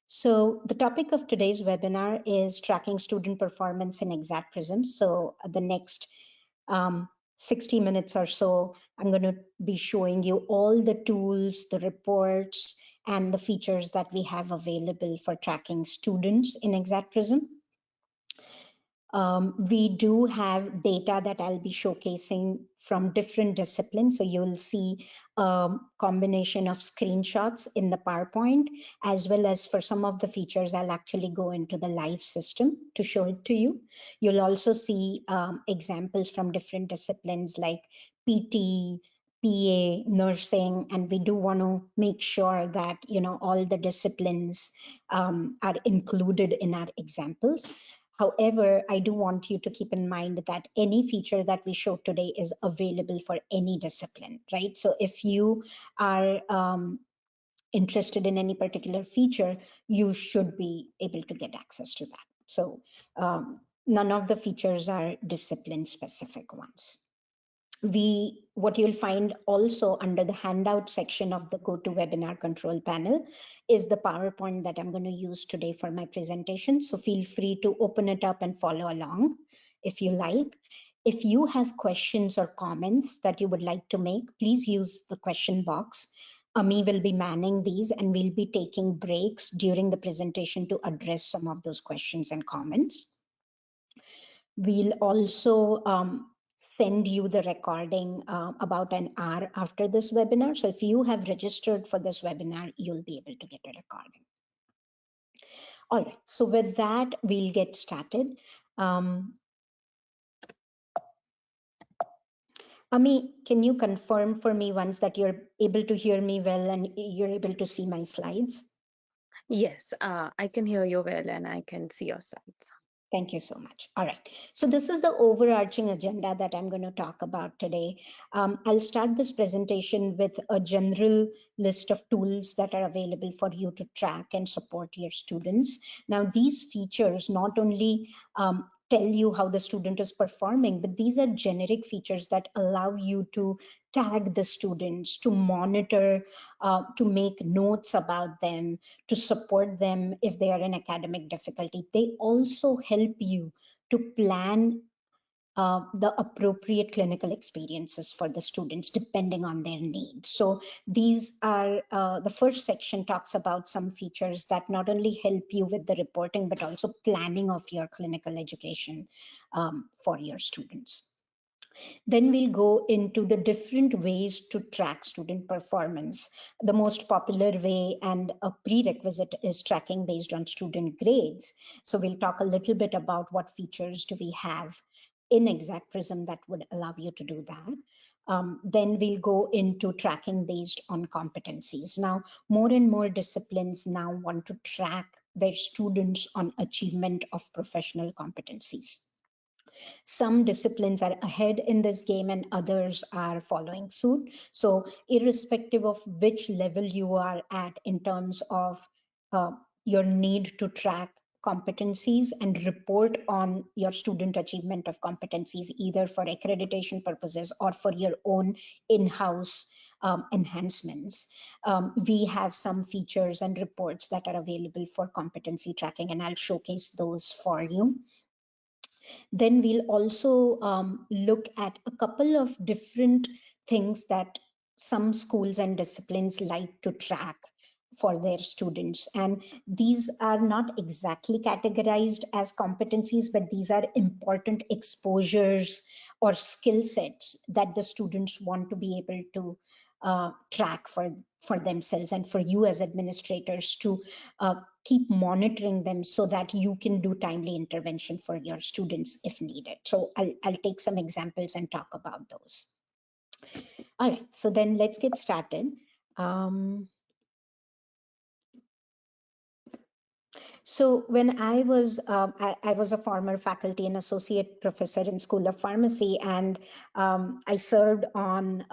So the topic of today's webinar is tracking student performance in Exxat Prism. So the next 60 minutes or so, I'm going to be showing you all the tools, the reports, and the features that we have available for tracking students in Exxat Prism. We do have data that I'll be showcasing from different disciplines. So you'll see a combination of screenshots in the PowerPoint, as well as for some of the features, I'll actually go into the live system to show it to you. You'll also see examples from different disciplines like PT, PA, nursing, and we do want to make sure that all the disciplines are included in our examples. However, I do want you to keep in mind that any feature that we show today is available for any discipline, right? So if you are interested in any particular feature, you should be able to get access to that. So none of the features are discipline specific ones. What you'll find also under the handout section of the GoToWebinar control panel is the PowerPoint that I'm going to use today for my presentation. So feel free to open it up and follow along if you like. If you have questions or comments that you would like to make, please use the question box. Ami will be manning these and we'll be taking breaks during the presentation to address some of those questions and comments. We'll also send you the recording about an hour after this webinar. So if you have registered for this webinar, you'll be able to get a recording. All right, so with that, we'll get started. Ami, can you confirm for me once that you're able to hear me well and you're able to see my slides? Yes, I can hear you well and I can see your slides. Thank you so much. All right. So this is the overarching agenda that I'm going to talk about today. I'll start this presentation with a general list of tools that are available for you to track and support your students. Now, these features not only tell you how the student is performing, but these are generic features that allow you to tag the students, to monitor, to make notes about them, to support them if they are in academic difficulty. They also help you to plan the appropriate clinical experiences for the students depending on their needs. So these are, the first section talks about some features that not only help you with the reporting, but also planning of your clinical education for your students. Then we'll go into the different ways to track student performance. The most popular way and a prerequisite is tracking based on student grades. So we'll talk a little bit about what features do we have in Exxat Prism that would allow you to do that. Then we'll go into tracking based on competencies. Now, more and more disciplines now want to track their students on achievement of professional competencies. Some disciplines are ahead in this game and others are following suit. So irrespective of which level you are at in terms of your need to track competencies and report on your student achievement of competencies, either for accreditation purposes or for your own in-house enhancements. We have some features and reports that are available for competency tracking, and I'll showcase those for you. Then we'll also look at a couple of different things that some schools and disciplines like to track for their students. And these are not exactly categorized as competencies, but these are important exposures or skill sets that the students want to be able to track for themselves and for you as administrators to keep monitoring them so that you can do timely intervention for your students if needed. So I'll take some examples and talk about those. All right, so then let's get started. So when I was a former faculty and associate professor in School of Pharmacy, and I served on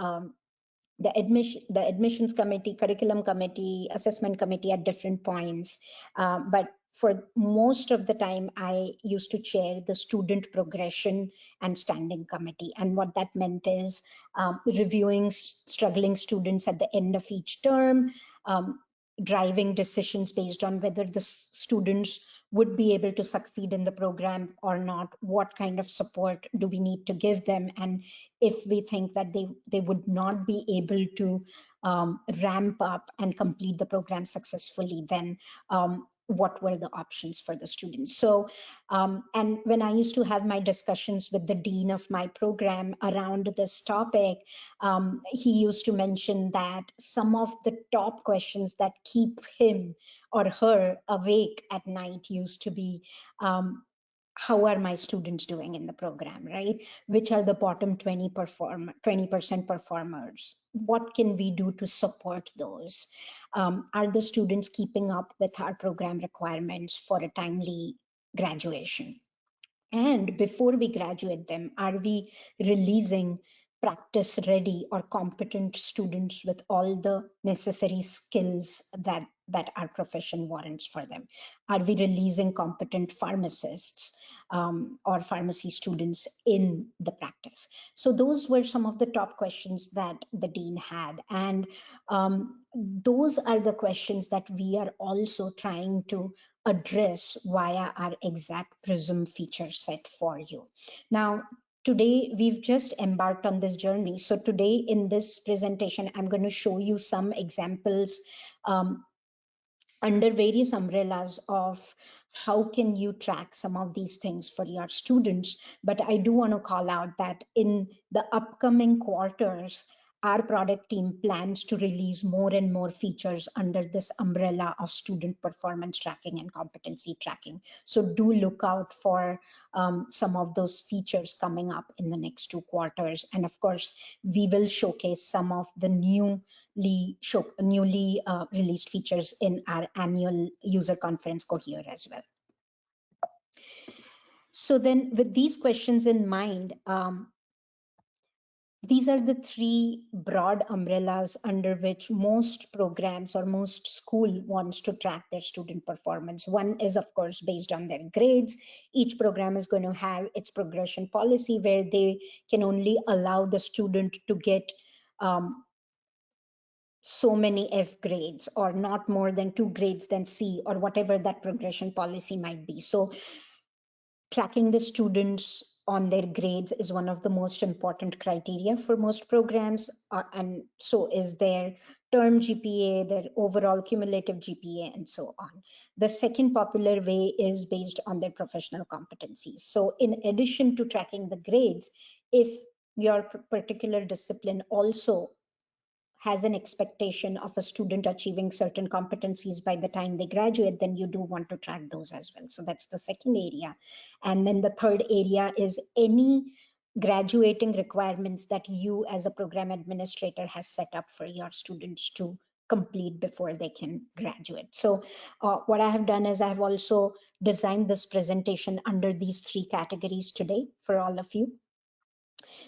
the admissions committee, curriculum committee, assessment committee at different points. But for most of the time, I used to chair the student progression and standing committee. And what that meant is reviewing struggling students at the end of each term, driving decisions based on whether the students would be able to succeed in the program or not, what kind of support do we need to give them, and if we think that they would not be able to ramp up and complete the program successfully, then what were the options for the students. So and when I used to have my discussions with the dean of my program around this topic, he used to mention that some of the top questions that keep him or her awake at night used to be, how are my students doing in the program, right? Which are the bottom 20% performers? What can we do to support those? Are the students keeping up with our program requirements for a timely graduation? And before we graduate them, are we releasing practice ready or competent students with all the necessary skills that our profession warrants for them? Are we releasing competent pharmacists or pharmacy students in the practice? So those were some of the top questions that the dean had. And those are the questions that we are also trying to address via our Exxat Prism feature set for you. Now, today we've just embarked on this journey. So today in this presentation, I'm going to show you some examples um, under various umbrellas of how can you track some of these things for your students. But I do want to call out that in the upcoming quarters, our product team plans to release more and more features under this umbrella of student performance tracking and competency tracking. So do look out for some of those features coming up in the next 2 quarters. And of course, we will showcase some of the newly released features in our annual user conference Cohere as well. So then with these questions in mind, these are the three broad umbrellas under which most programs or most school wants to track their student performance. One is, of course, based on their grades. Each program is going to have its progression policy where they can only allow the student to get so many F grades or not more than 2 grades than C or whatever that progression policy might be. So tracking the students on their grades is one of the most important criteria for most programs, and so is their term GPA, their overall cumulative GPA, and so on. The second popular way is based on their professional competencies. So in addition to tracking the grades, if your particular discipline also has an expectation of a student achieving certain competencies by the time they graduate, then you do want to track those as well. So that's the second area. And then the third area is any graduating requirements that you as a program administrator has set up for your students to complete before they can graduate. So what I have done is I have also designed this presentation under these three categories today for all of you.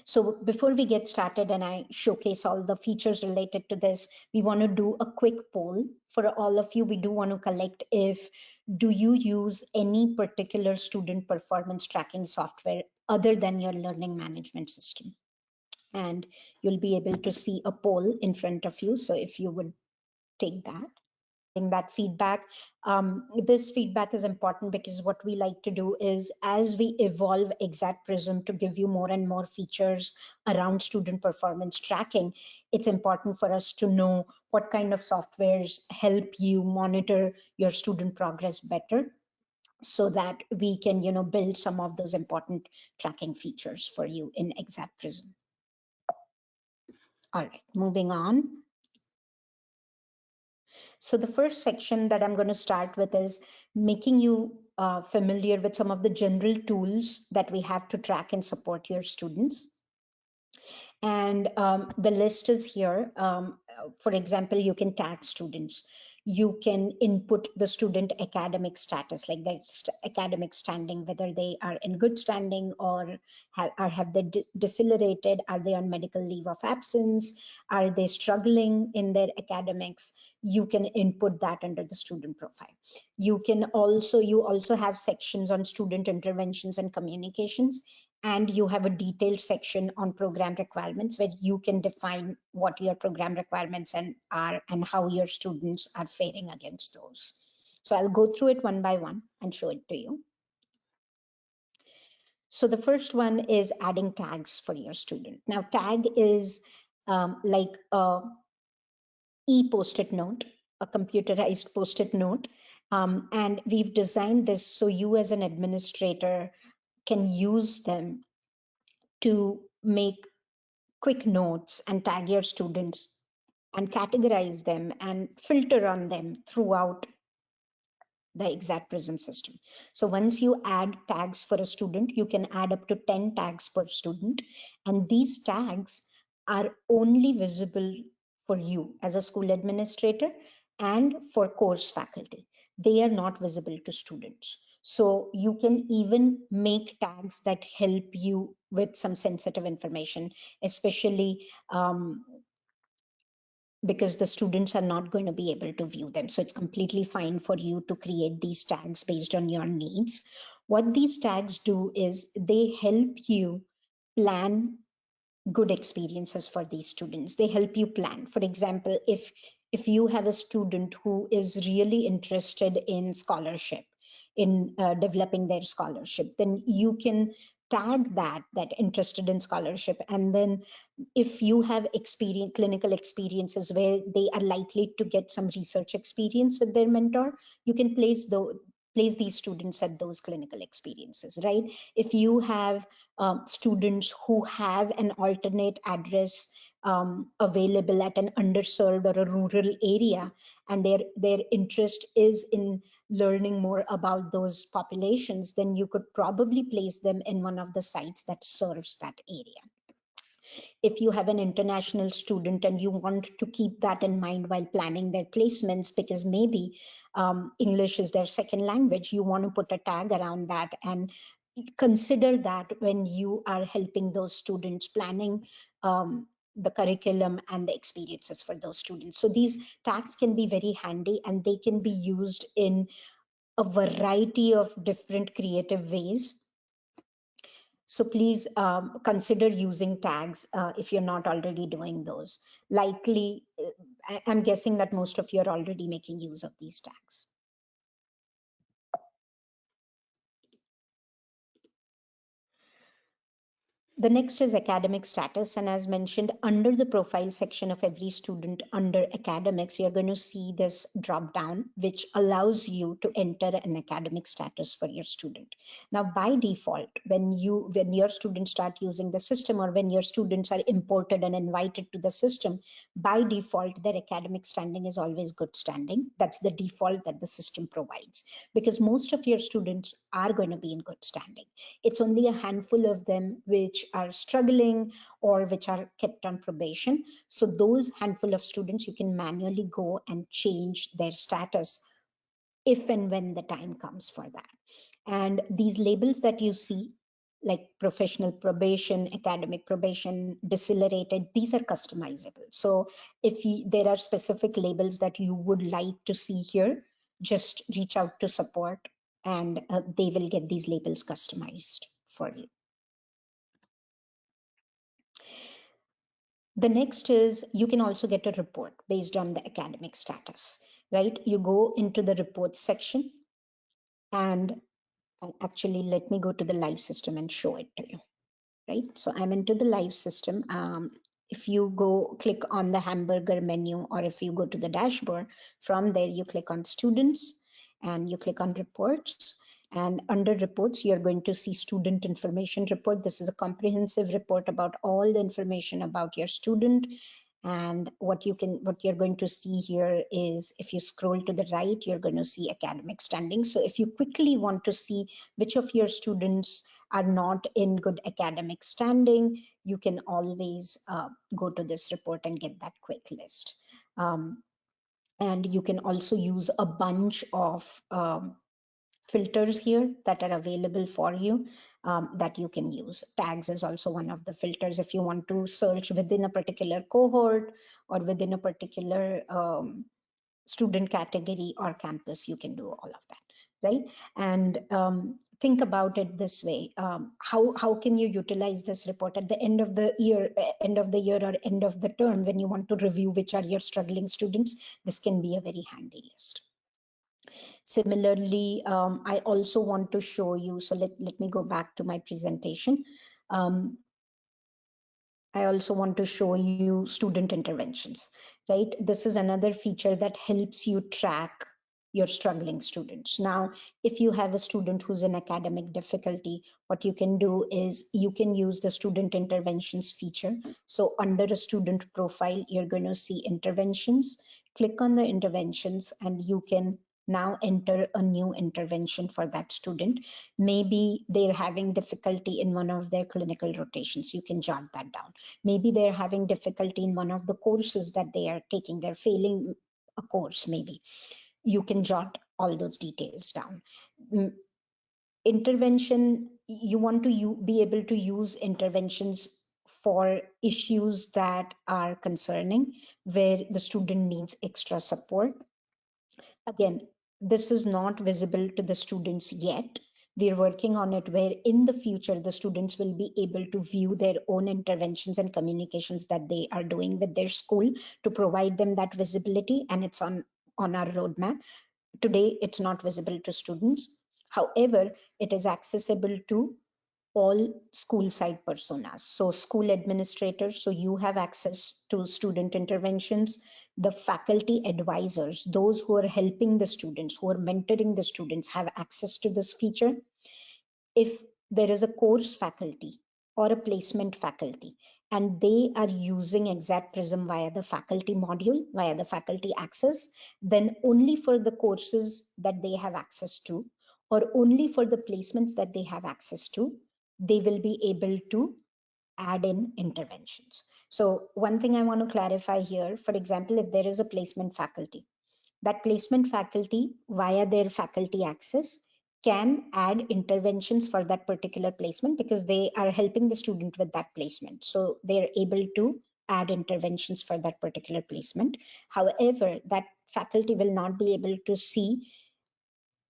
So before we get started and I showcase all the features related to this, we want to do a quick poll for all of you. We do want to collect if do you use any particular student performance tracking software other than your learning management system? And you'll be able to see a poll in front of you. So if you would take that. That feedback. This feedback is important because what we like to do is as we evolve Exxat Prism to give you more and more features around student performance tracking, it's important for us to know what kind of softwares help you monitor your student progress better so that we can build some of those important tracking features for you in Exxat Prism. All right, moving on. So the first section that I'm going to start with is making you familiar with some of the general tools that we have to track and support your students. And the list is here. For example, you can tag students. You can input the student academic status, like their academic standing, whether they are in good standing or have they decelerated, are they on medical leave of absence, are they struggling in their academics. You can input that under the student profile. You also have sections on student interventions and communications, and you have a detailed section on program requirements where you can define what your program requirements are and how your students are faring against those. So I'll go through it one by one and show it to you. So the first one is adding tags for your student. Now tag is like a e-post-it note, a computerized post-it note. And we've designed this so you as an administrator can use them to make quick notes and tag your students and categorize them and filter on them throughout the Exxat Prism system. So once you add tags for a student, you can add up to 10 tags per student. And these tags are only visible for you as a school administrator and for course faculty. They are not visible to students. So you can even make tags that help you with some sensitive information, especially because the students are not going to be able to view them. So it's completely fine for you to create these tags based on your needs. What these tags do is they help you plan good experiences for these students. They help you plan. For example, if you have a student who is really interested in scholarship, in developing their scholarship, then you can tag that interested in scholarship. And then if you have experience, clinical experiences where they are likely to get some research experience with their mentor, you can place these students at those clinical experiences, right? If you have students who have an alternate address available at an underserved or a rural area, and their interest is in learning more about those populations, then you could probably place them in one of the sites that serves that area. If you have an international student and you want to keep that in mind while planning their placements, because maybe English is their second language, you want to put a tag around that and consider that when you are helping those students planning the curriculum and the experiences for those students. So these tags can be very handy and they can be used in a variety of different creative ways. So please consider using tags if you're not already doing those. Likely, I'm guessing that most of you are already making use of these tags. The next is academic status, and as mentioned, under the profile section of every student under academics, you're going to see this drop down, which allows you to enter an academic status for your student. Now, by default, when your students start using the system, or when your students are imported and invited to the system, by default, their academic standing is always good standing. That's the default that the system provides, because most of your students are going to be in good standing. It's only a handful of them which are struggling or which are kept on probation. So those handful of students, you can manually go and change their status if and when the time comes for that. And these labels that you see, like professional probation, academic probation, decelerated, these are customizable. So if there are specific labels that you would like to see here, just reach out to support and they will get these labels customized for you. The next is you can also get a report based on the academic status, right? You go into the reports section and actually let me go to the live system and show it to you, right? So I'm into the live system. If you go click on the hamburger menu, or if you go to the dashboard, from there you click on students and you click on reports. And under reports, you're going to see student information report. This is a comprehensive report about all the information about your student. And what you're going to see here is, if you scroll to the right, you're going to see academic standing. So if you quickly want to see which of your students are not in good academic standing, you can always go to this report and get that quick list. And you can also use a bunch of filters here that are available for you that you can use. Tags is also one of the filters. If you want to search within a particular cohort or within a particular student category or campus, you can do all of that, right? And think about it this way: how can you utilize this report at the end of the year, or end of the term, when you want to review which are your struggling students? This can be a very handy list. Similarly, I also want to show you, so let me go back to my presentation. Um, I also want to show you student interventions, right? This is another feature that helps you track your struggling students. Now, if you have a student who's in academic difficulty, what you can do is you can use the student interventions feature. So under a student profile, you're going to see interventions. Click on the interventions and you can now enter a new intervention for that student. Maybe they're having difficulty in one of their clinical rotations. You can jot that down. Maybe they're having difficulty in one of the courses that they are taking. They're failing a course, maybe. You can jot all those details down. Intervention, you want to be able to use interventions for issues that are concerning, where the student needs extra support. Again, this is not visible to the students yet. We're working on it, where in the future the students will be able to view their own interventions and communications that they are doing with their school to provide them that visibility, and it's on our roadmap. Today it's not visible to students. However, it is accessible to all school side personas. So school administrators, so you have access to student interventions. The faculty advisors, those who are helping the students, who are mentoring the students, have access to this feature. If there is a course faculty or a placement faculty and they are using Exxat Prism via the faculty module, via the faculty access, then only for the courses that they have access to, or only for the placements that they have access to, they will be able to add in interventions. So one thing I want to clarify here, for example, if there is a placement faculty, that placement faculty via their faculty access can add interventions for that particular placement because they are helping the student with that placement. So they're able to add interventions for that particular placement. However, that faculty will not be able to see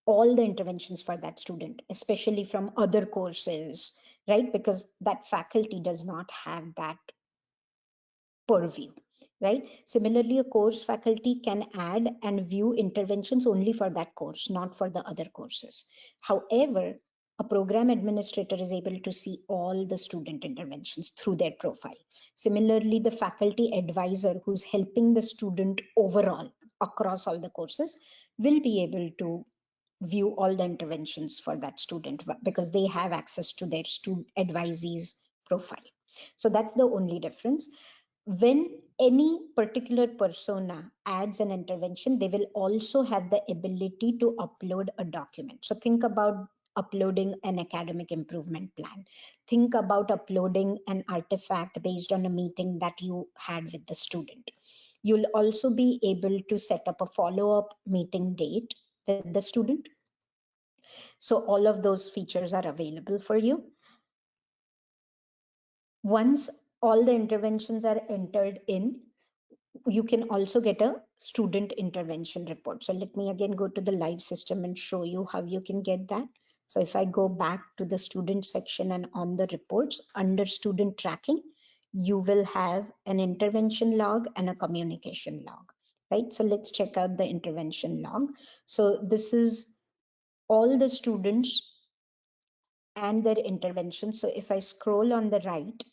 all the interventions for that student, especially from other courses, right? Because that faculty does not have that purview, right? Similarly, a course faculty can add and view interventions only for that course, not for the other courses. However, a program administrator is able to see all the student interventions through their profile. Similarly, the faculty advisor who's helping the student overall across all the courses will be able to view all the interventions for that student because they have access to their student advisees profile. So that's the only difference. When any particular persona adds an intervention, they will also have the ability to upload a document. So think about uploading an academic improvement plan. Think about uploading an artifact based on a meeting that you had with the student. You'll also be able to set up a follow-up meeting date with the student. So all of those features are available for you. Once all the interventions are entered in, you can also get a student intervention report. So let me again go to the live system and show you how you can get that. So if I go back to the student section and on the reports under student tracking, you will have an intervention log and a communication log, right? So let's check out the intervention log. So this is all the students and their intervention. So if I scroll on the right,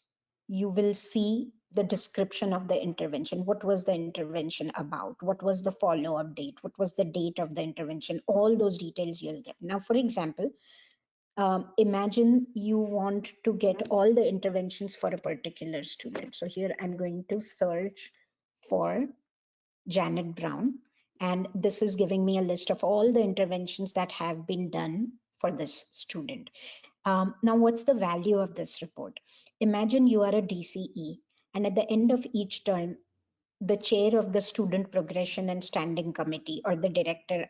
you will see the description of the intervention. What was the intervention about? What was the follow-up date? What was the date of the intervention? All those details you'll get. Now, for example, imagine you want to get all the interventions for a particular student. So here I'm going to search for Janet Brown, and this is giving me a list of all the interventions that have been done for this student. Now, what's the value of this report? Imagine you are a DCE, and at the end of each term, the chair of the student progression and standing committee or the director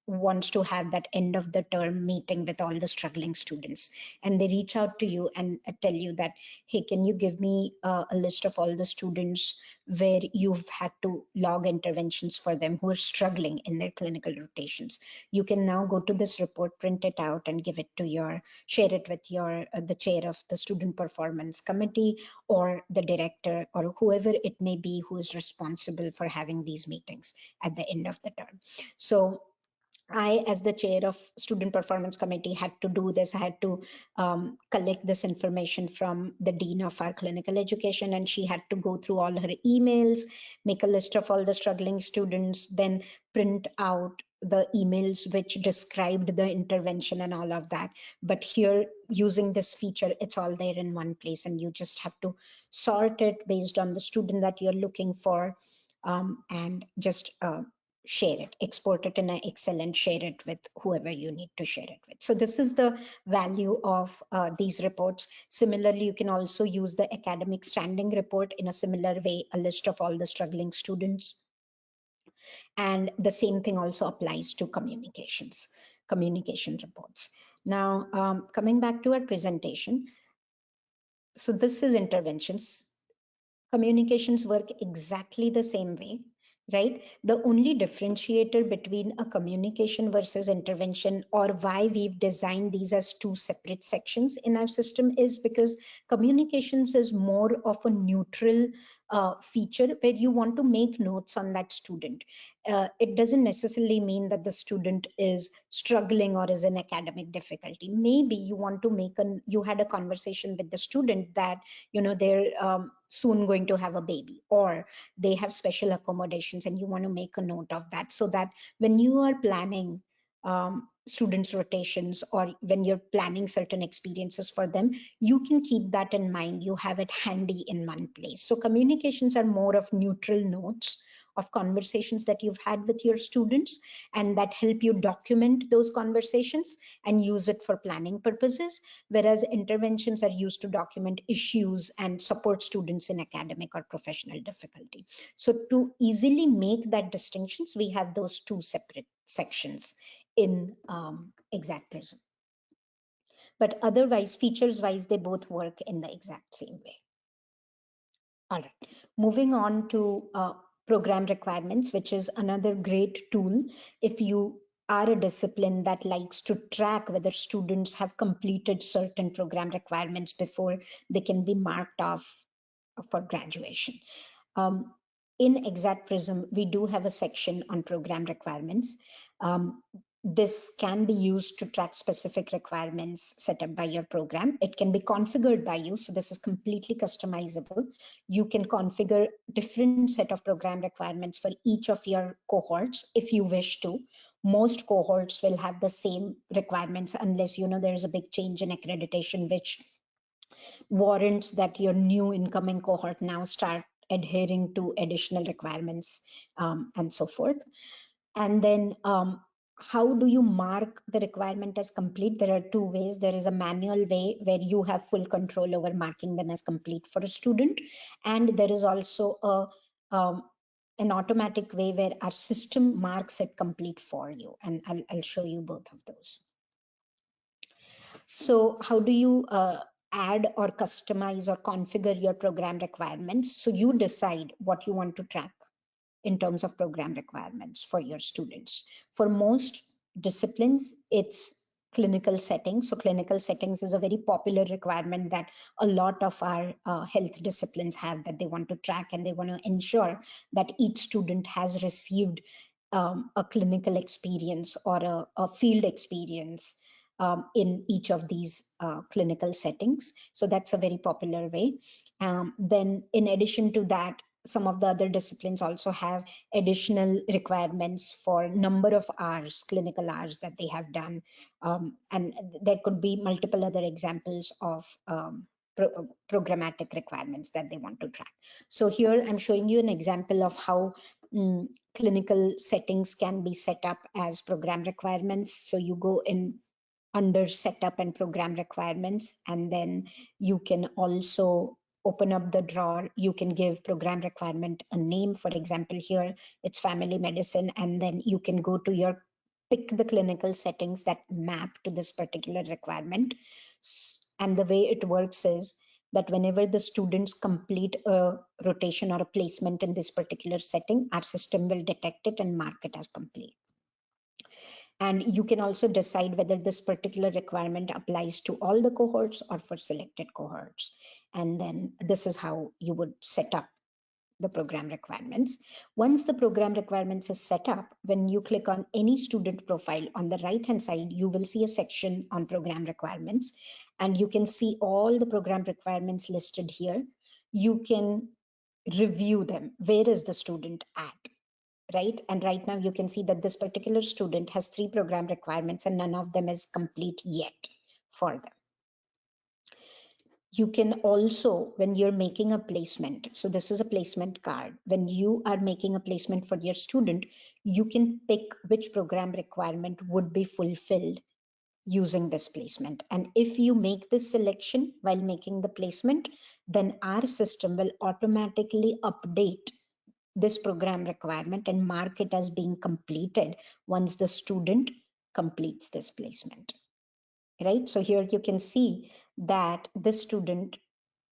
wants to have that end of the term meeting with all the struggling students, and they reach out to you and tell you that, hey, can you give me a list of all the students where you've had to log interventions for them who are struggling in their clinical rotations. You can now go to this report, print it out, and give it to your, share it with your the chair of the student performance committee, or the director, or whoever it may be who is responsible for having these meetings at the end of the term. So I, as the chair of student performance committee, had to do this. I had to collect this information from the dean of our clinical education, and she had to go through all her emails, make a list of all the struggling students, then print out the emails which described the intervention and all of that. But here, using this feature, it's all there in one place, and you just have to sort it based on the student that you're looking for, and just share it, export it in an Excel and share it with whoever you need to share it with. So this is the value of these reports. Similarly, you can also use the academic standing report in a similar way, a list of all the struggling students. And the same thing also applies to communication reports. Now, coming back to our presentation. So this is interventions. Communications work exactly the same way, right? The only differentiator between a communication versus intervention, or why we've designed these as two separate sections in our system, is because communications is more of a neutral feature where you want to make notes on that student. It doesn't necessarily mean that the student is struggling or is in academic difficulty. Maybe you want to you had a conversation with the student that, you know, they're soon going to have a baby, or they have special accommodations, and you want to make a note of that, so that when you are planning students rotations, or when you're planning certain experiences for them, you can keep that in mind, you have it handy in one place. So communications are more of neutral notes of conversations that you've had with your students, and that help you document those conversations and use it for planning purposes, whereas interventions are used to document issues and support students in academic or professional difficulty. So to easily make that distinctions, we have those two separate sections in Exxat Prism. But otherwise, features wise, they both work in the exact same way. All right, moving on to program requirements, which is another great tool if you are a discipline that likes to track whether students have completed certain program requirements before they can be marked off for graduation. Um, in Exxat Prism, we do have a section on program requirements. This can be used to track specific requirements set up by your program. It can be configured by you, so this is completely customizable. You can configure different set of program requirements for each of your cohorts if you wish to. Most cohorts will have the same requirements, unless, you know, there is a big change in accreditation which warrants that your new incoming cohort now start adhering to additional requirements, and so forth. And then how do you mark the requirement as complete? There are two ways. There is a manual way where you have full control over marking them as complete for a student, and there is also an automatic way where our system marks it complete for you, and I'll show you both of those. So how do you add or customize or configure your program requirements? So you decide what you want to track in terms of program requirements for your students. For most disciplines, it's clinical settings. So clinical settings is a very popular requirement that a lot of our health disciplines have, that they want to track, and they want to ensure that each student has received a clinical experience or a field experience in each of these clinical settings. So that's a very popular way. Then in addition to that, some of the other disciplines also have additional requirements for number of hours, clinical hours that they have done. And there could be multiple other examples of programmatic requirements that they want to track. So here I'm showing you an example of how clinical settings can be set up as program requirements. So you go in under setup and program requirements, and then you can also open up the drawer. You can give program requirement a name. For example, here it's family medicine, and then you can go to your pick the clinical settings that map to this particular requirement. And the way it works is that whenever the students complete a rotation or a placement in this particular setting, our system will detect it and mark it as complete. And you can also decide whether this particular requirement applies to all the cohorts or for selected cohorts. And then this is how you would set up the program requirements. Once the program requirements is set up, when you click on any student profile on the right hand side, you will see a section on program requirements, and you can see all the program requirements listed here. You can review them. Where is the student at? Right? And right now you can see that this particular student has 3 program requirements and none of them is complete yet for them. You can also, when you're making a placement, so this is a placement card, when you are making a placement for your student, you can pick which program requirement would be fulfilled using this placement. And if you make this selection while making the placement, then our system will automatically update this program requirement and mark it as being completed once the student completes this placement. Right? So here you can see that this student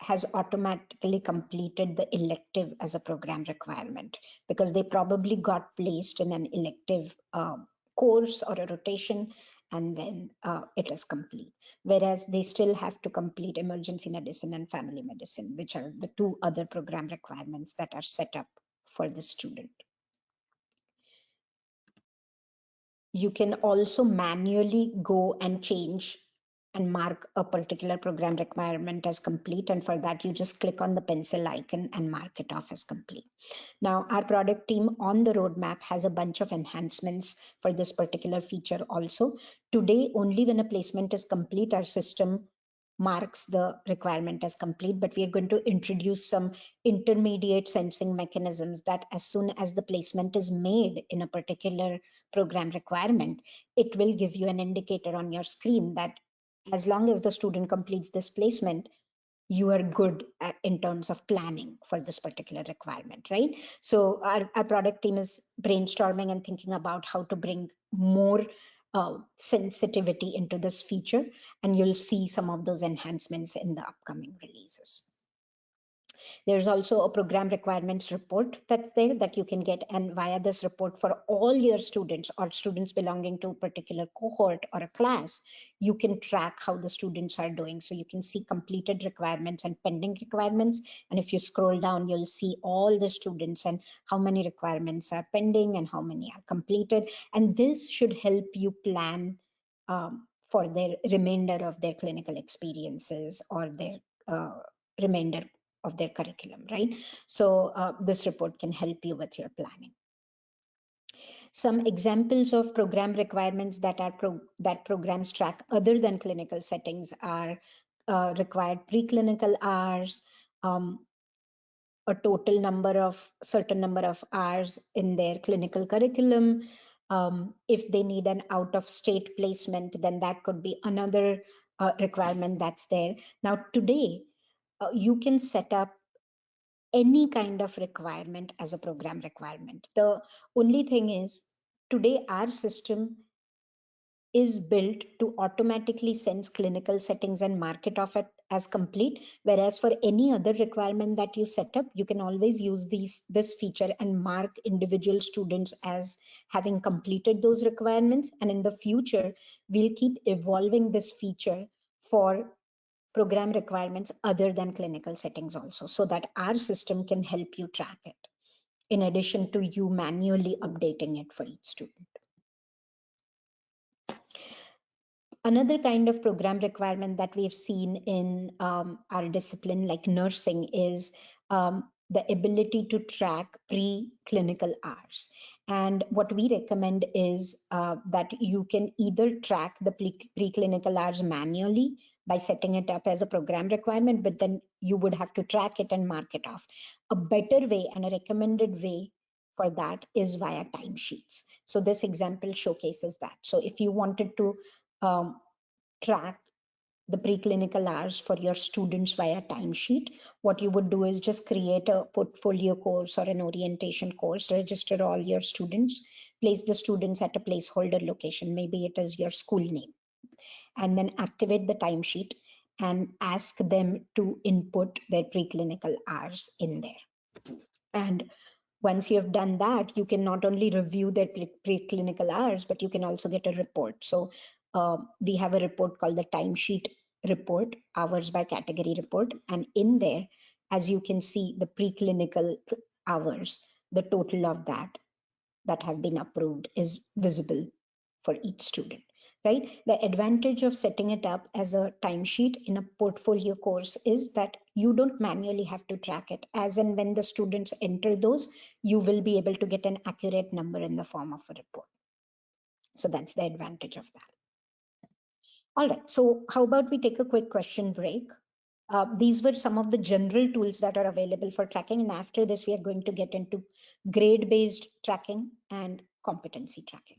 has automatically completed the elective as a program requirement because they probably got placed in an elective course or a rotation, and then it is complete. Whereas they still have to complete emergency medicine and family medicine, which are the 2 other program requirements that are set up for the student. You can also manually go and change and mark a particular program requirement as complete. And for that, you just click on the pencil icon and mark it off as complete. Now, our product team on the roadmap has a bunch of enhancements for this particular feature also. Today, only when a placement is complete, our system marks the requirement as complete, but we are going to introduce some intermediate sensing mechanisms that as soon as the placement is made in a particular program requirement, it will give you an indicator on your screen that as long as the student completes this placement, you are good in terms of planning for this particular requirement, right? So our product team is brainstorming and thinking about how to bring more sensitivity into this feature, and you'll see some of those enhancements in the upcoming releases. There's also a program requirements report that's there that you can get, and via this report for all your students or students belonging to a particular cohort or a class, you can track how the students are doing. So you can see completed requirements and pending requirements. And if you scroll down, you'll see all the students and how many requirements are pending and how many are completed. And this should help you plan for their remainder of their clinical experiences or their remainder of their curriculum, right? So this report can help you with your planning. Some examples of program requirements that are that programs track other than clinical settings are required preclinical hours, a total number of certain number of hours in their clinical curriculum. If they need an out of state placement, then that could be another requirement that's there. Now today, you can set up any kind of requirement as a program requirement. The only thing is, today our system is built to automatically sense clinical settings and mark it off as complete. Whereas for any other requirement that you set up, you can always use this feature and mark individual students as having completed those requirements. And in the future, we'll keep evolving this feature for program requirements other than clinical settings also, so that our system can help you track it in addition to you manually updating it for each student. Another kind of program requirement that we've seen in our discipline like nursing is the ability to track pre-clinical hours. And what we recommend is that you can either track the preclinical hours manually by setting it up as a program requirement, but then you would have to track it and mark it off. A better way and a recommended way for that is via timesheets. So this example showcases that. So if you wanted to track the preclinical hours for your students via timesheet, what you would do is just create a portfolio course or an orientation course, register all your students, place the students at a placeholder location, maybe it is your school name, and then activate the timesheet and ask them to input their preclinical hours in there. And once you have done that, you can not only review their preclinical hours, but you can also get a report. So we have a report called the timesheet report, hours by category report. And in there, as you can see, the preclinical hours, the total of that have been approved is visible for each student, right? The advantage of setting it up as a timesheet in a portfolio course is that you don't manually have to track it. As and when the students enter those, you will be able to get an accurate number in the form of a report. So that's the advantage of that. All right, so how about we take a quick question break? These were some of the general tools that are available for tracking. And after this, we are going to get into grade-based tracking and competency tracking.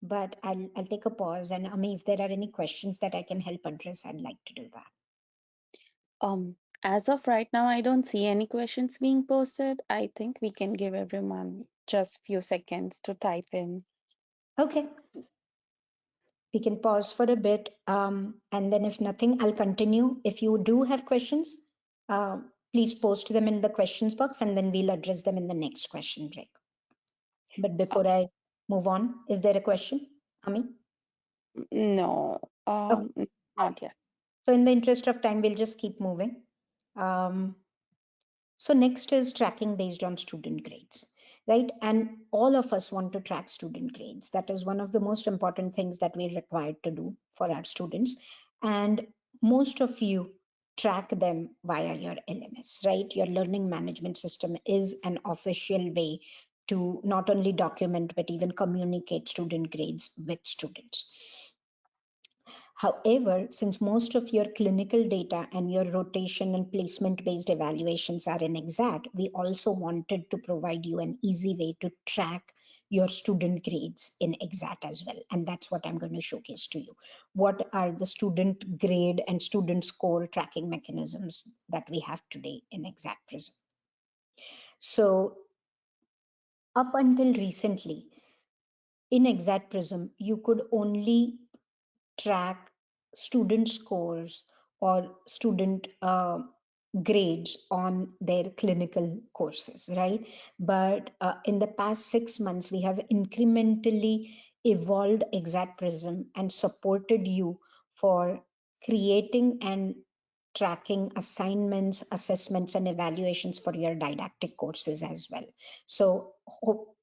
But I'll take a pause, and Ami, if there are any questions that I can help address, I'd like to do that. As of right now, I don't see any questions being posted. I think we can give everyone just few seconds to type in. Okay, we can pause for a bit, and then if nothing, I'll continue. If you do have questions, please post them in the questions box, and then we'll address them in the next question break. But Uh, before I move on, is there a question, Ami? no, Okay. not yet. So in the interest of time, we'll just keep moving. Um, So next is tracking based on student grades, right? And all of us want to track student grades. That is one of the most important things that we're required to do for our students. And most of you track them via your LMS, right? Your learning management system is an official way to not only document, but even communicate student grades with students. However, since most of your clinical data and your rotation and placement based evaluations are in Exxat, we also wanted to provide you an easy way to track your student grades in Exxat as well. And that's what I'm going to showcase to you. What are the student grade and student score tracking mechanisms that we have today in Exxat Prism? So up until recently, in Exxat Prism, you could only track student scores or student grades on their clinical courses, right? But in the past 6 months, we have incrementally evolved Exxat Prism and supported you for creating and tracking assignments, assessments, and evaluations for your didactic courses as well. So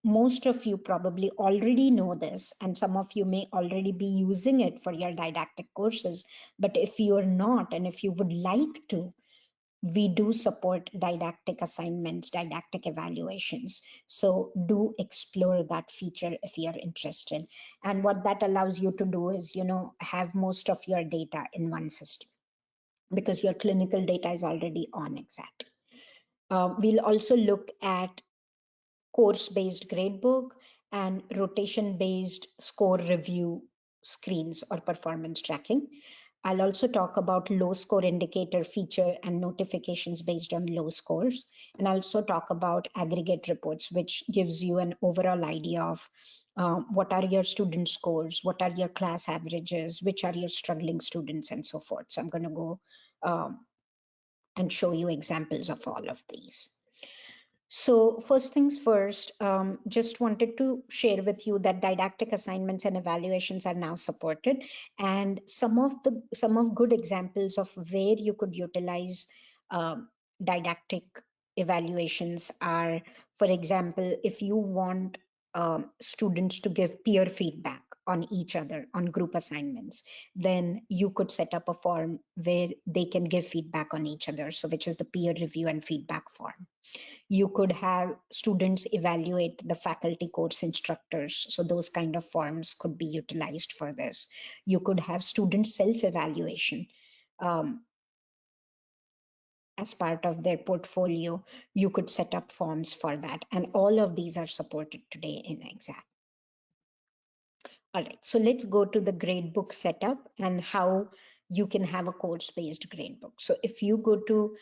most of you probably already know this, and some of you may already be using it for your didactic courses. But if you're not, and if you would like to, we do support didactic assignments, didactic evaluations. So do explore that feature if you're interested. And what that allows you to do is, have most of your data in one system because your clinical data is already on Exxat. We'll also look at course-based gradebook and rotation-based score review screens or performance tracking. I'll also talk about low score indicator feature and notifications based on low scores. And I'll also talk about aggregate reports, which gives you an overall idea of what are your student scores, what are your class averages, which are your struggling students, and so forth. So I'm going to go um, and show you examples of all of these. So first things first, just wanted to share with you that didactic assignments and evaluations are now supported, and some of good examples of where you could utilize didactic evaluations are, for example, if you want students to give peer feedback on each other on group assignments, then you could set up a form where they can give feedback on each other, so which is the peer review and feedback form. You could have students evaluate the faculty course instructors, so those kind of forms could be utilized for this. You could have student self-evaluation as part of their portfolio. You could set up forms for that, and all of these are supported today in Exxat. All right, so let's go to the gradebook setup and how you can have a course-based gradebook. So if you go to,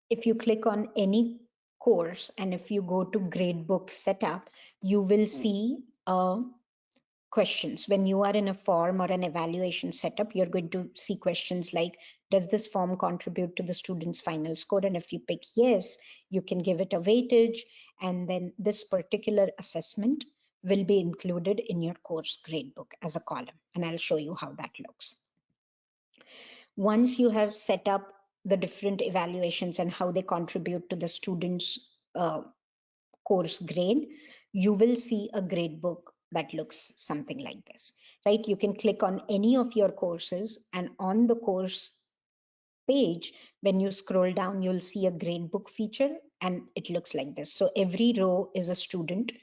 if you click on any course and if you go to gradebook setup, you will see questions. When you are in a form or an evaluation setup, you're going to see questions like, does this form contribute to the student's final score? And if you pick yes, you can give it a weightage, and then this particular assessment will be included in your course gradebook as a column. And I'll show you how that looks. Once you have set up the different evaluations and how they contribute to the student's course grade, you will see a grade book that looks something like this, right? You can click on any of your courses, and on the course page, when you scroll down, you'll see a grade book feature, and it looks like this. So every row is a student,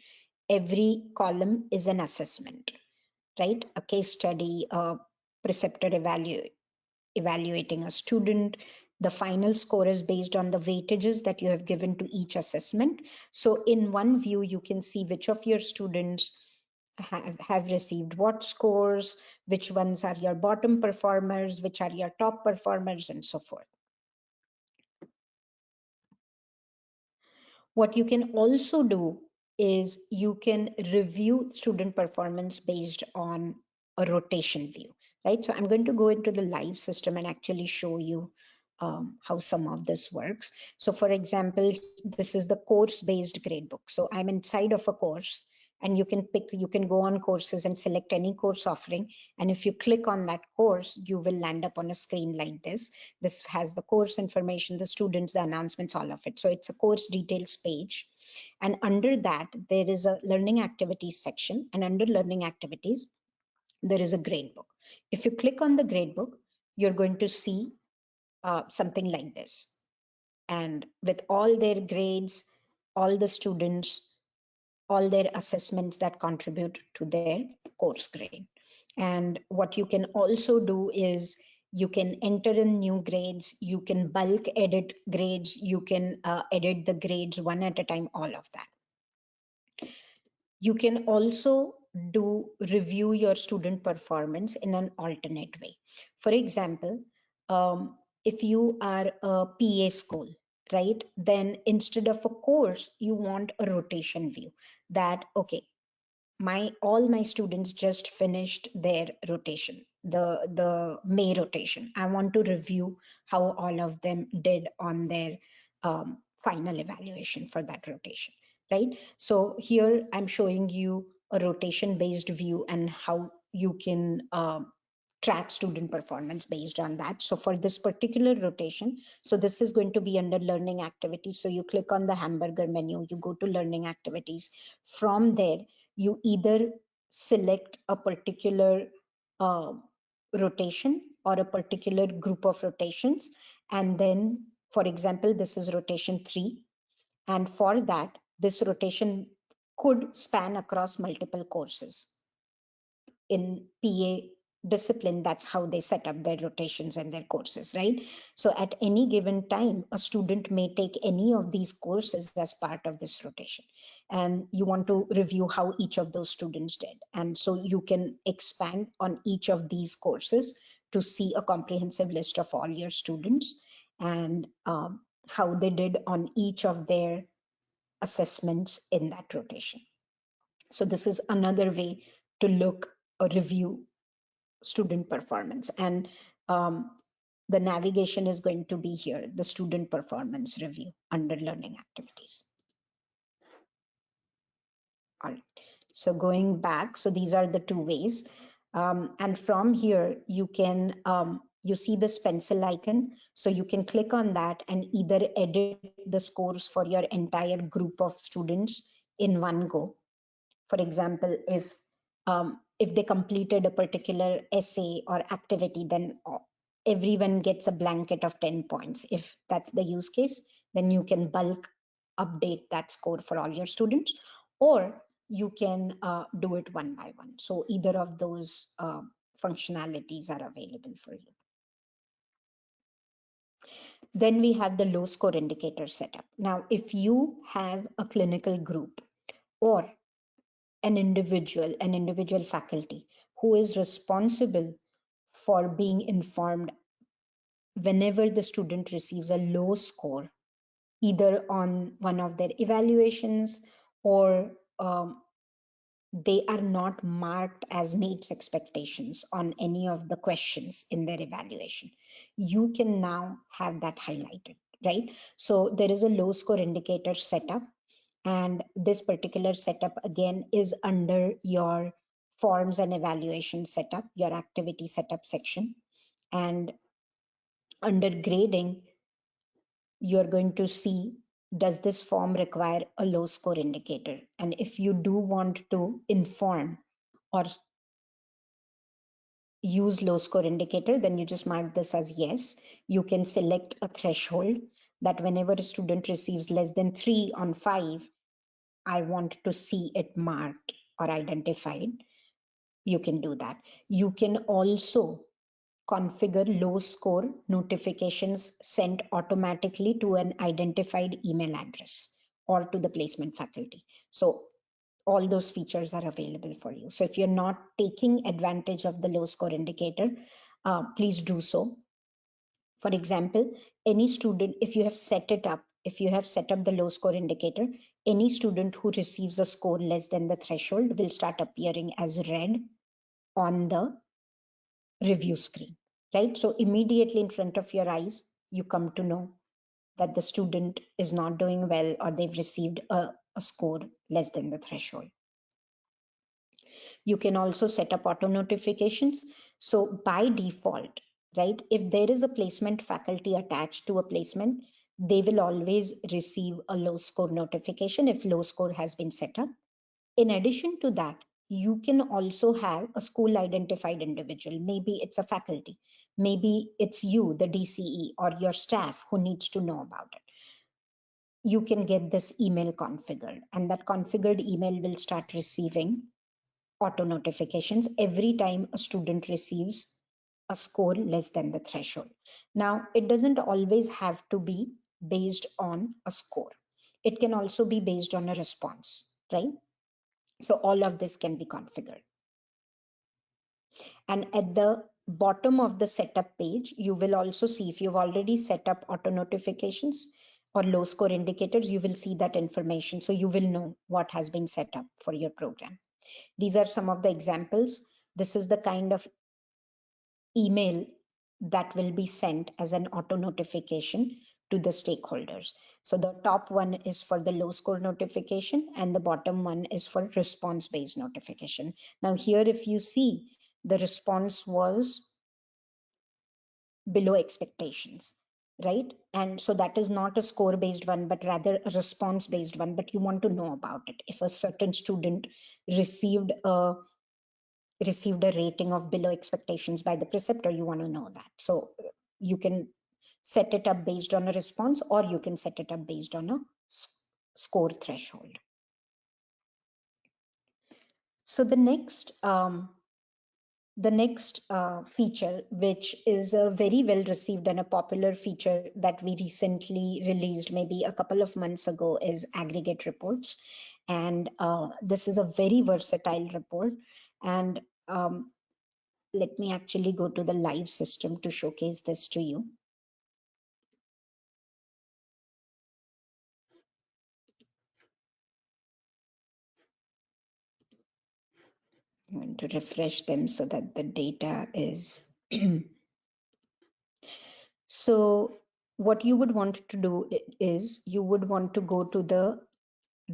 every column is an assessment, right? A case study, a preceptor evaluating a student. The final score is based on the weightages that you have given to each assessment. So in one view, you can see which of your students have received what scores, which ones are your bottom performers, which are your top performers, and so forth. What you can also do is you can review student performance based on a rotation view, right? So I'm going to go into the live system and actually show you how some of this works. So for example, this is the course-based gradebook. So I'm inside of a course, and you can go on courses and select any course offering. And if you click on that course, you will land up on a screen like this. This has the course information, the students, the announcements, all of it. So it's a course details page. And under that, there is a learning activities section. And under learning activities, there is a gradebook. If you click on the gradebook, you're going to see something like this. And with all their grades, all the students, all their assessments that contribute to their course grade. And what you can also do is you can enter in new grades, you can bulk edit grades, you can edit the grades one at a time, all of that. You can also do review your student performance in an alternate way. For example, if you are a PA school, right, then instead of a course, you want a rotation view that, okay, all my students just finished their rotation, the May rotation. I want to review how all of them did on their final evaluation for that rotation, right? So here I'm showing you a rotation based view and how you can track student performance based on that. So for this particular rotation, so this is going to be under learning activities. So you click on the hamburger menu, you go to learning activities. From there, you either select a particular uh, rotation or a particular group of rotations. And then, for example, this is rotation 3. And for that, this rotation could span across multiple courses. In PA discipline, that's how they set up their rotations and their courses, right? So at any given time, a student may take any of these courses as part of this rotation. And you want to review how each of those students did. And so you can expand on each of these courses to see a comprehensive list of all your students and how they did on each of their assessments in that rotation. So this is another way to look or review student performance. And the navigation is going to be here, the student performance review under learning activities. All right, so going back, so these are the two ways. And from here, you can, you see this pencil icon. So you can click on that and either edit the scores for your entire group of students in one go. For example, if they completed a particular essay or activity, then everyone gets a blanket of 10 points. If that's the use case, then you can bulk update that score for all your students, or you can do it one by one. So either of those functionalities are available for you. Then we have the low score indicator setup. Now, if you have a clinical group or an individual faculty who is responsible for being informed whenever the student receives a low score, either on one of their evaluations or they are not marked as meets expectations on any of the questions in their evaluation. You can now have that highlighted, right? So there is a low score indicator setup, and this particular setup again is under your forms and evaluation setup, your activity setup section. And under grading, you're going to see, does this form require a low score indicator? And if you do want to inform or use low score indicator, then you just mark this as yes. You can select a threshold that whenever a student receives less than 3 on 5, I want to see it marked or identified. You can do that. You can also configure low score notifications sent automatically to an identified email address or to the placement faculty. So all those features are available for you. So if you're not taking advantage of the low score indicator, please do so. For example, any student, if you have set it up, if you have set up the low score indicator, any student who receives a score less than the threshold will start appearing as red on the review screen, right? So immediately in front of your eyes, you come to know that the student is not doing well or they've received a score less than the threshold. You can also set up auto notifications. So by default, right, if there is a placement faculty attached to a placement, they will always receive a low score notification if low score has been set up. In addition to that, you can also have a school identified individual. Maybe it's a faculty, maybe it's you, the DCE, or your staff who needs to know about it. You can get this email configured, and that configured email will start receiving auto notifications every time a student receives a score less than the threshold. Now, it doesn't always have to be based on a score. It can also be based on a response, right? So all of this can be configured. And at the bottom of the setup page, you will also see if you've already set up auto notifications or low score indicators, you will see that information. So you will know what has been set up for your program. These are some of the examples. This is the kind of email that will be sent as an auto notification to the stakeholders. So the top one is for the low score notification and the bottom one is for response based notification. Now here, if you see, the response was below expectations, right? And so that is not a score based one, but rather a response based one, but you want to know about it. If a certain student received a rating of below expectations by the preceptor, you want to know that. So you can set it up based on a response, or you can set it up based on a score threshold. So the next feature, which is a very well received and a popular feature that we recently released maybe a couple of months ago, is aggregate reports. And this is a very versatile report. And let me actually go to the live system to showcase this to you. I'm going to refresh them so that the data is. So what you would want to do is you would want to go to the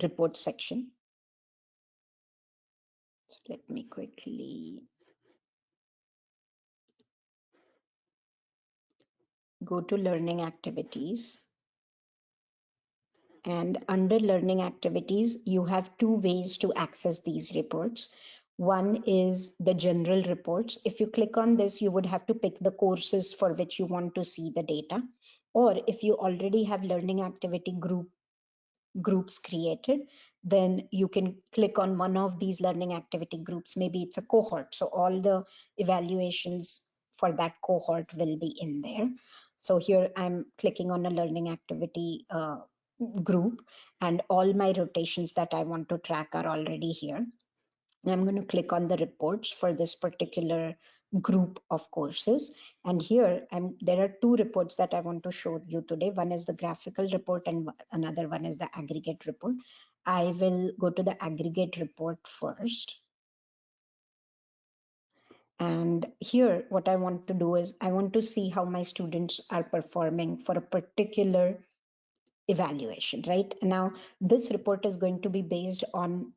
report section. So let me quickly go to learning activities. And under learning activities, you have two ways to access these reports. One is the general reports. If you click on this, you would have to pick the courses for which you want to see the data. Or if you already have learning activity groups created, then you can click on one of these learning activity groups. Maybe it's a cohort. So all the evaluations for that cohort will be in there. So here I'm clicking on a learning activity group, and all my rotations that I want to track are already here. And I'm going to click on the reports for this particular group of courses. And here there are two reports that I want to show you today. One is the graphical report and another one is the aggregate report. I will go to the aggregate report first. And here what I want to do is I want to see how my students are performing for a particular evaluation. Right now this report is going to be based on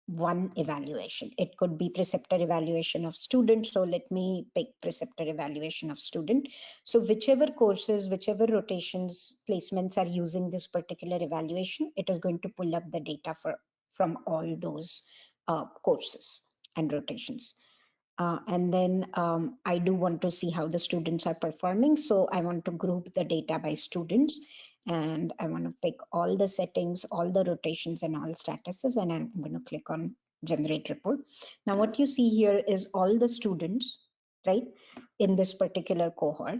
one evaluation. It could be preceptor evaluation of student. So let me pick preceptor evaluation of student. So whichever courses, whichever rotations, placements are using this particular evaluation, it is going to pull up the data from all those courses and rotations. And then I do want to see how the students are performing. So I want to group the data by students, and I want to pick all the settings, all the rotations and all statuses, and I'm going to click on generate report. Now what you see here is all the students, right, in this particular cohort.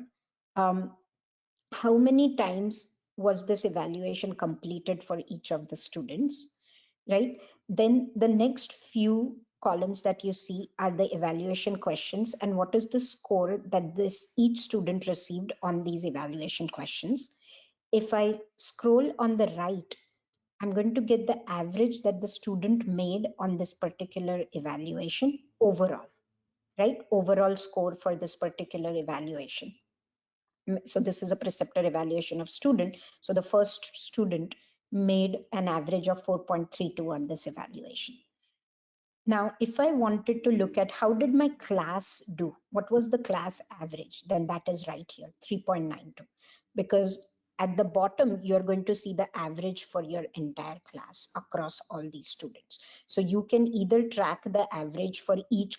How many times was this evaluation completed for each of the students, right? Then the next few columns that you see are the evaluation questions and what is the score that each student received on these evaluation questions. If I scroll on the right, I'm going to get the average that the student made on this particular evaluation overall, right? Overall score for this particular evaluation. So this is a preceptor evaluation of student. So the first student made an average of 4.32 on this evaluation. Now, if I wanted to look at how did my class do, what was the class average, then that is right here, 3.92. Because at the bottom, you're going to see the average for your entire class across all these students. So you can either track the average for each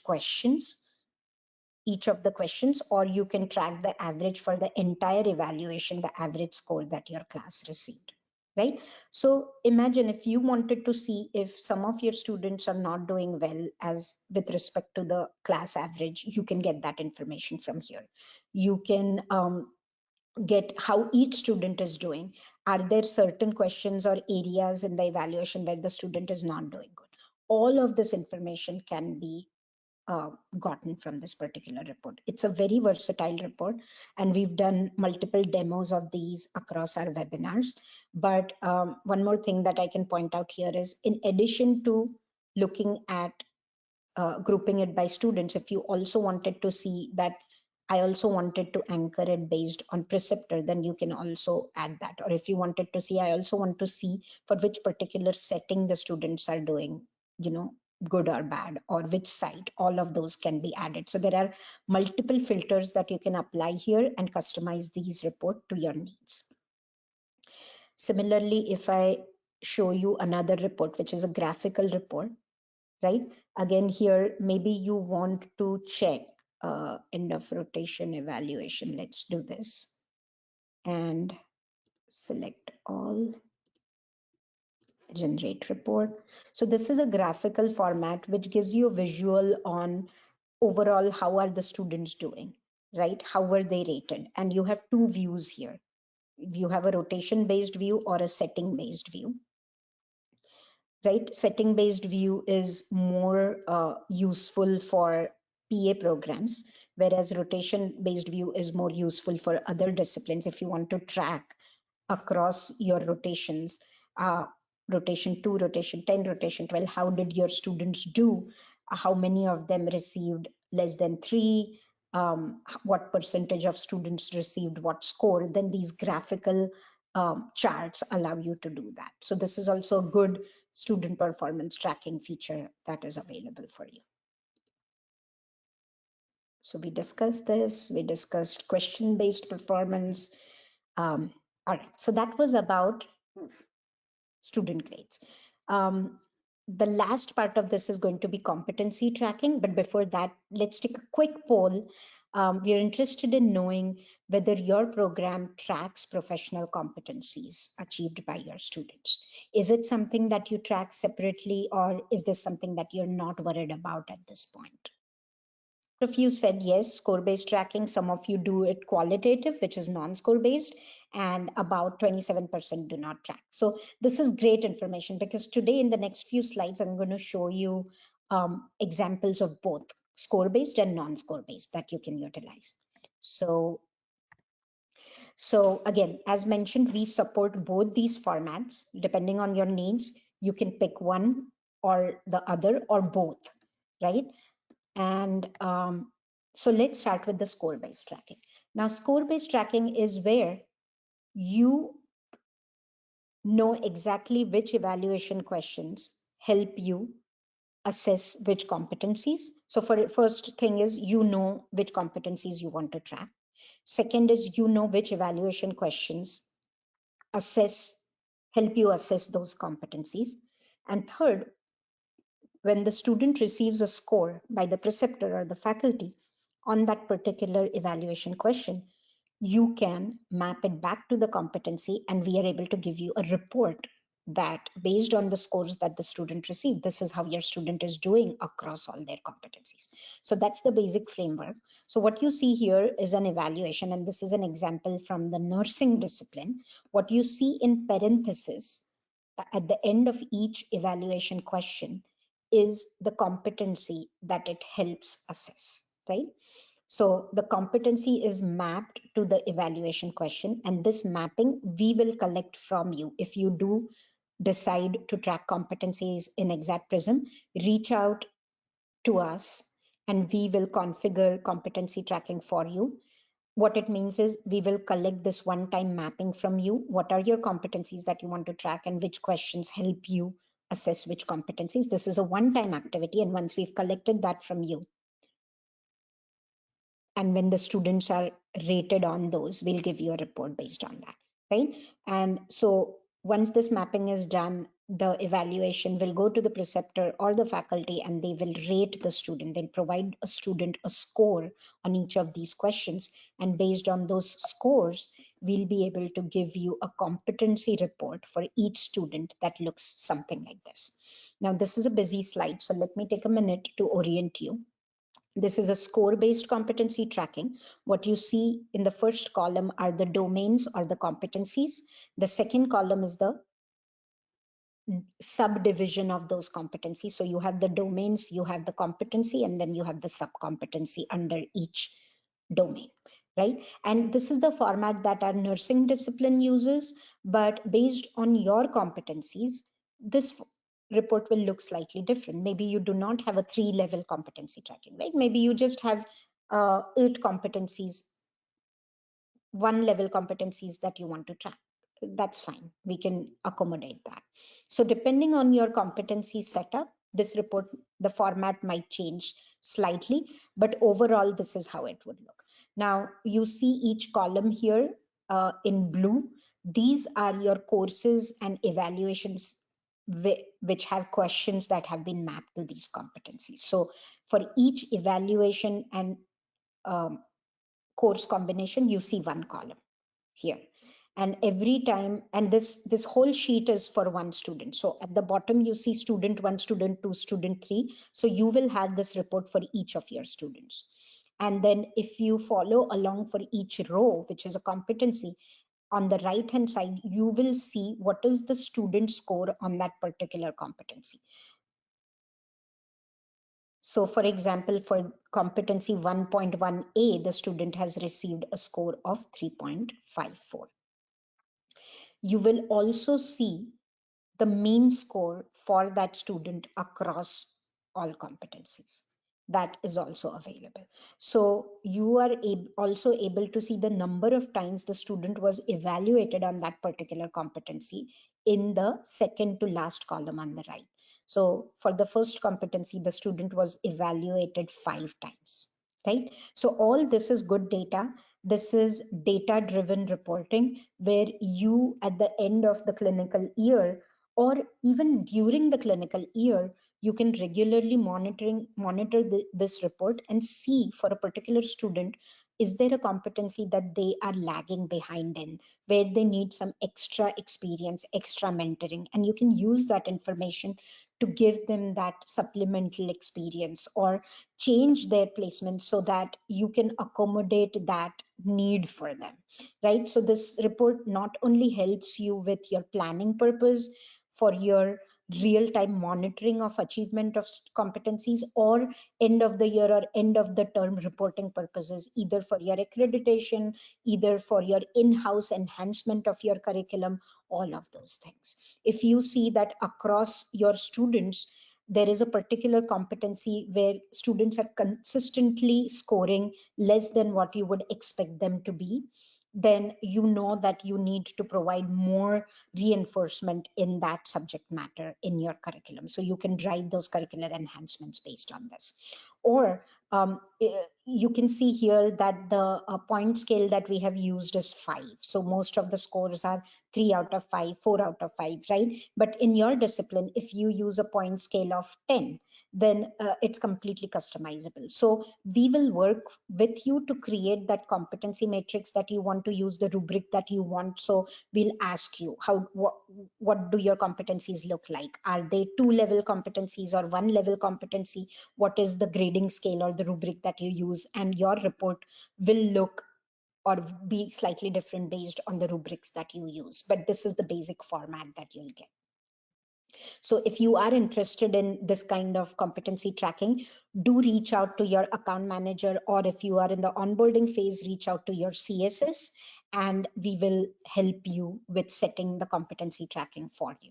of the questions, or you can track the average for the entire evaluation, the average score that your class received, right? So imagine if you wanted to see if some of your students are not doing well as with respect to the class average, you can get that information from here. You can get how each student is doing. Are there certain questions or areas in the evaluation where the student is not doing good? All of this information can be gotten from this particular report. It's a very versatile report, and we've done multiple demos of these across our webinars. But one more thing that I can point out here is, in addition to looking at grouping it by students, if you also wanted to see that I also wanted to anchor it based on preceptor, then you can also add that. Or if you wanted to see, I also want to see for which particular setting the students are doing, good or bad, or which site, all of those can be added. So there are multiple filters that you can apply here and customize these report to your needs. Similarly, if I show you another report, which is a graphical report, right? Again, here, maybe you want to check end of rotation evaluation. Let's do this and select all, generate report. So this is a graphical format which gives you a visual on overall how are the students doing, right? How were they rated? And you have two views here. You have a rotation based view or a setting based view, right? Setting based view is more useful for PA programs, whereas rotation based view is more useful for other disciplines. If you want to track across your rotations, rotation 2, rotation 10, rotation 12, how did your students do? How many of them received less than 3? What percentage of students received what score? Then these graphical charts allow you to do that. So this is also a good student performance tracking feature that is available for you. So we discussed this, we discussed question-based performance. All right, so that was about student grades. The last part of this is going to be competency tracking, but before that, let's take a quick poll. We are interested in knowing whether your program tracks professional competencies achieved by your students. Is it something that you track separately, or is this something that you're not worried about at this point? Of you said yes, score-based tracking. Some of you do it qualitative, which is non-score based, and about 27% do not track. So this is great information, because today in the next few slides, I'm going to show you examples of both score based and non-score based that you can utilize. So again, as mentioned, we support both these formats. Depending on your needs, you can pick one or the other or both, right? And so let's start with the score-based tracking. Now, score-based tracking is where you know exactly which evaluation questions help you assess which competencies. So for first thing is you know which competencies you want to track. Second is you know which evaluation questions assess help you assess those competencies. And third, when the student receives a score by the preceptor or the faculty on that particular evaluation question, you can map it back to the competency, and we are able to give you a report that based on the scores that the student received, this is how your student is doing across all their competencies. So that's the basic framework. So what you see here is an evaluation, and this is an example from the nursing discipline. What you see in parenthesis at the end of each evaluation question is the competency that it helps assess, right? So the competency is mapped to the evaluation question, and this mapping we will collect from you. If you do decide to track competencies in Exxat Prism, reach out to us and we will configure competency tracking for you. What it means is we will collect this one-time mapping from you. What are your competencies that you want to track and which questions help you assess which competencies? This is a one-time activity, and once we've collected that from you, and when the students are rated on those, we'll give you a report based on that, right? And so once this mapping is done, the evaluation will go to the preceptor or the faculty, and they will rate the student. They'll provide a student a score on each of these questions, and based on those scores, we'll be able to give you a competency report for each student that looks something like this. Now, this is a busy slide, so let me take a minute to orient you. This is a score-based competency tracking. What you see in the first column are the domains or the competencies. The second column is the subdivision of those competencies. So you have the domains, you have the competency, and then you have the sub-competency under each domain, right? And this is the format that our nursing discipline uses, but based on your competencies, this report will look slightly different. Maybe you do not have a 3-level competency tracking, right? Maybe you just have 8 competencies, 1-level competencies that you want to track. That's fine. We can accommodate that. So depending on your competency setup, this report, the format might change slightly, but overall, this is how it would look. Now, you see each column here in blue. These are your courses and evaluations which have questions that have been mapped to these competencies. So for each evaluation and course combination, you see one column here. And every time, and this whole sheet is for one student. So at the bottom, you see student 1, student 2, student 3. So you will have this report for each of your students. And then if you follow along for each row, which is a competency, on the right hand side, you will see what is the student score on that particular competency. So for example, for competency 1.1a, the student has received a score of 3.54. You will also see the mean score for that student across all competencies. That is also available. So you are also able to see the number of times the student was evaluated on that particular competency in the second to last column on the right. So for the first competency, the student was evaluated 5 times, right? So all this is good data. This is data driven reporting, where you at the end of the clinical year or even during the clinical year, you can regularly monitor this report and see for a particular student, is there a competency that they are lagging behind in, where they need some extra experience, extra mentoring, and you can use that information to give them that supplemental experience or change their placement so that you can accommodate that need for them, right? So this report not only helps you with your planning purpose for your real-time monitoring of achievement of competencies, or end of the year or end of the term reporting purposes, either for your accreditation, either for your in-house enhancement of your curriculum, all of those things. If you see that across your students, there is a particular competency where students are consistently scoring less than what you would expect them to be, then you know that you need to provide more reinforcement in that subject matter in your curriculum. So you can drive those curricular enhancements based on this. Or you can see here that the point scale that we have used is 5. So most of the scores are 3 out of 5, 4 out of 5, right? But in your discipline, if you use a point scale of 10, then it's completely customizable. So we will work with you to create that competency matrix that you want to use, the rubric that you want. So we'll ask you what do your competencies look like? Are they 2-level competencies or 1-level competency? What is the grading scale or the rubric that you use? And your report will look or be slightly different based on the rubrics that you use. But this is the basic format that you'll get. So if you are interested in this kind of competency tracking, do reach out to your account manager, or if you are in the onboarding phase, reach out to your CSS, and we will help you with setting the competency tracking for you.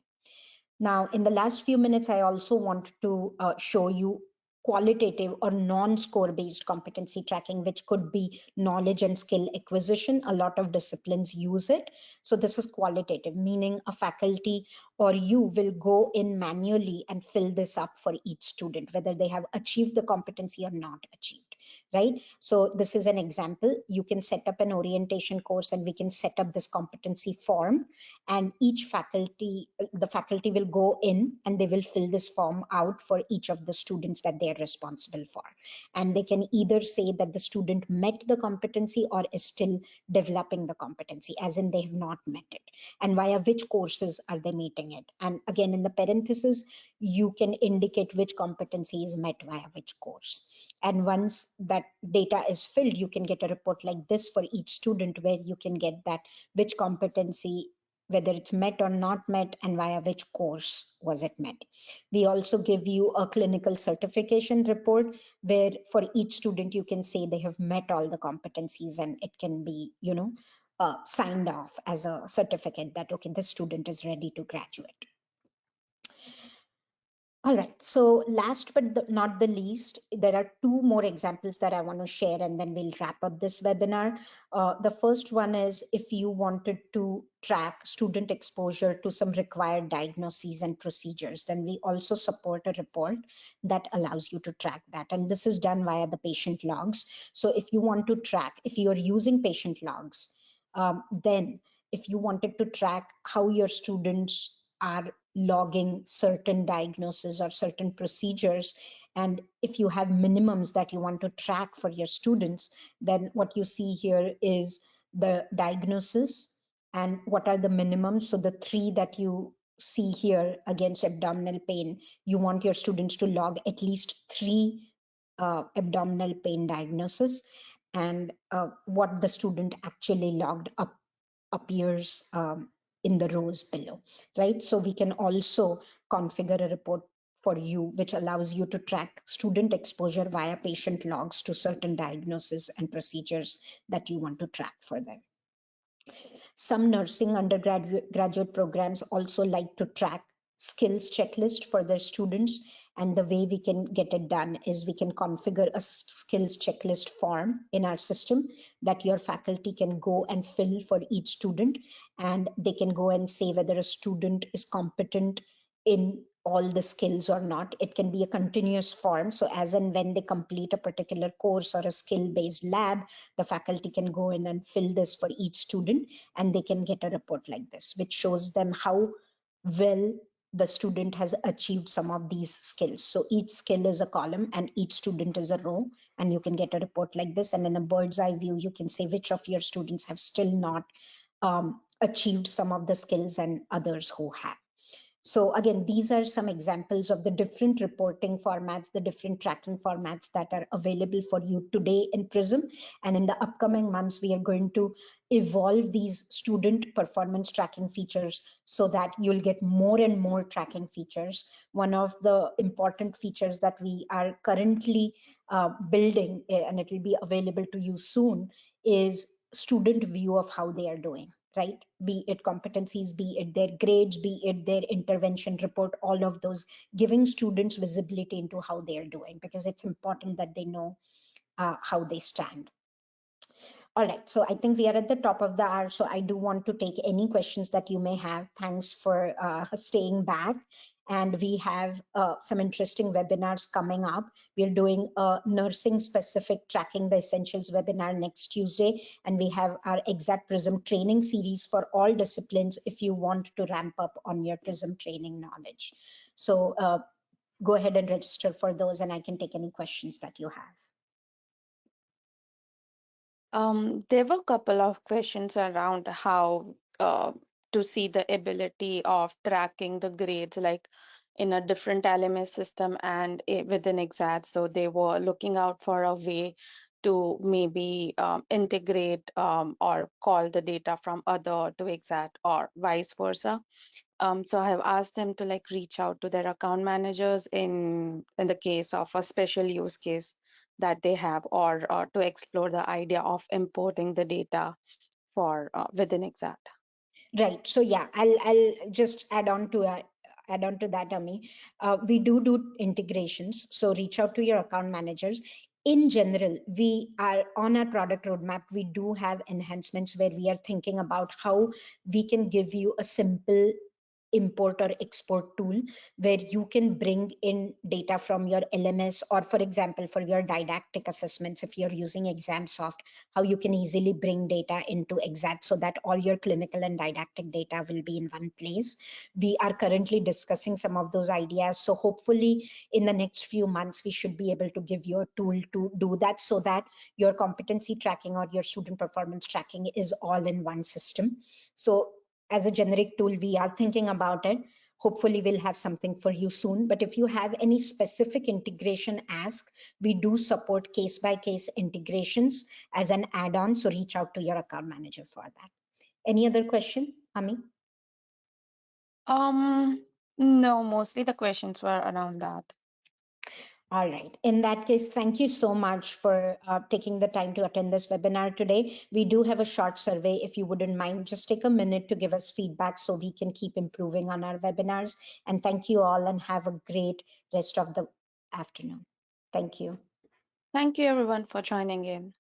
Now, in the last few minutes, I also want to show you qualitative or non-score based competency tracking, which could be knowledge and skill acquisition. A lot of disciplines use it. So this is qualitative, meaning a faculty or you will go in manually and fill this up for each student, whether they have achieved the competency or not achieved, right? So this is an example. You can set up an orientation course and we can set up this competency form, and each faculty, the faculty will go in and they will fill this form out for each of the students that they are responsible for. And they can either say that the student met the competency or is still developing the competency, as in they have not met it, and via which courses are they meeting it. And again, in the parentheses, you can indicate which competency is met via which course. And once that data is filled, you can get a report like this for each student, where you can get that which competency, whether it's met or not met, and via which course was it met. We also give you a clinical certification report, where for each student you can say they have met all the competencies, and it can be, signed off as a certificate that, okay, this student is ready to graduate. All right, so last but not the least, there are 2 more examples that I want to share, and then we'll wrap up this webinar. The first one is if you wanted to track student exposure to some required diagnoses and procedures, then we also support a report that allows you to track that. And this is done via the patient logs. So if you want to track, if you're using patient logs, then if you wanted to track how your students are logging certain diagnoses or certain procedures, and if you have minimums that you want to track for your students, then what you see here is the diagnosis and what are the minimums. So the 3 that you see here against abdominal pain, you want your students to log at least 3 abdominal pain diagnoses, and what the student actually logged up appears in the rows below, right? So we can also configure a report for you, which allows you to track student exposure via patient logs to certain diagnoses and procedures that you want to track for them. Some nursing undergraduate programs also like to track skills checklist for their students. And the way we can get it done is we can configure a skills checklist form in our system that your faculty can go and fill for each student. And they can go and say whether a student is competent in all the skills or not. It can be a continuous form. So as and when they complete a particular course or a skill-based lab, the faculty can go in and fill this for each student, and they can get a report like this, which shows them how well the student has achieved some of these skills. So each skill is a column and each student is a row, and you can get a report like this. And in a bird's eye view, you can say which of your students have still not achieved some of the skills and others who have. So again, these are some examples of the different reporting formats, the different tracking formats that are available for you today in Prism. And in the upcoming months, we are going to evolve these student performance tracking features so that you'll get more and more tracking features. One of the important features that we are currently building, and it will be available to you soon, is student view of how they are doing, right? Be it competencies, be it their grades, be it their intervention report, all of those, giving students visibility into how they are doing, because it's important that they know how they stand. All right, so I think we are at the top of the hour, so I do want to take any questions that you may have. Thanks for staying back. And we have some interesting webinars coming up. We're doing a nursing specific tracking the essentials webinar next Tuesday. And we have our Exxat Prism training series for all disciplines if you want to ramp up on your Prism training knowledge. So go ahead and register for those, and I can take any questions that you have. There were a couple of questions around how to see the ability of tracking the grades, like in a different LMS system and within Exact. So they were looking out for a way to maybe integrate or call the data from other to Exact or vice versa. So I have asked them to like reach out to their account managers in the case of a special use case that they have, or to explore the idea of importing the data for within Exact. Right. So yeah, I'll just add on to that, Ami. We do integrations. So reach out to your account managers. In general, we are on our product roadmap. We do have enhancements where we are thinking about how we can give you a simple import or export tool where you can bring in data from your LMS, or for example for your didactic assessments, if you're using ExamSoft, how you can easily bring data into Exact so that all your clinical and didactic data will be in one place. We are currently discussing some of those ideas, so hopefully in the next few months we should be able to give you a tool to do that, so that your competency tracking or your student performance tracking is all in one system. So as a generic tool, we are thinking about it. Hopefully we'll have something for you soon, but if you have any specific integration ask, we do support case by case integrations as an add-on, so reach out to your account manager for that. Any other question, Ami? No, mostly the questions were around that. All right. In that case, thank you so much for taking the time to attend this webinar today. We do have a short survey. If you wouldn't mind, just take a minute to give us feedback so we can keep improving on our webinars. And thank you all, and have a great rest of the afternoon. Thank you. Thank you everyone for joining in.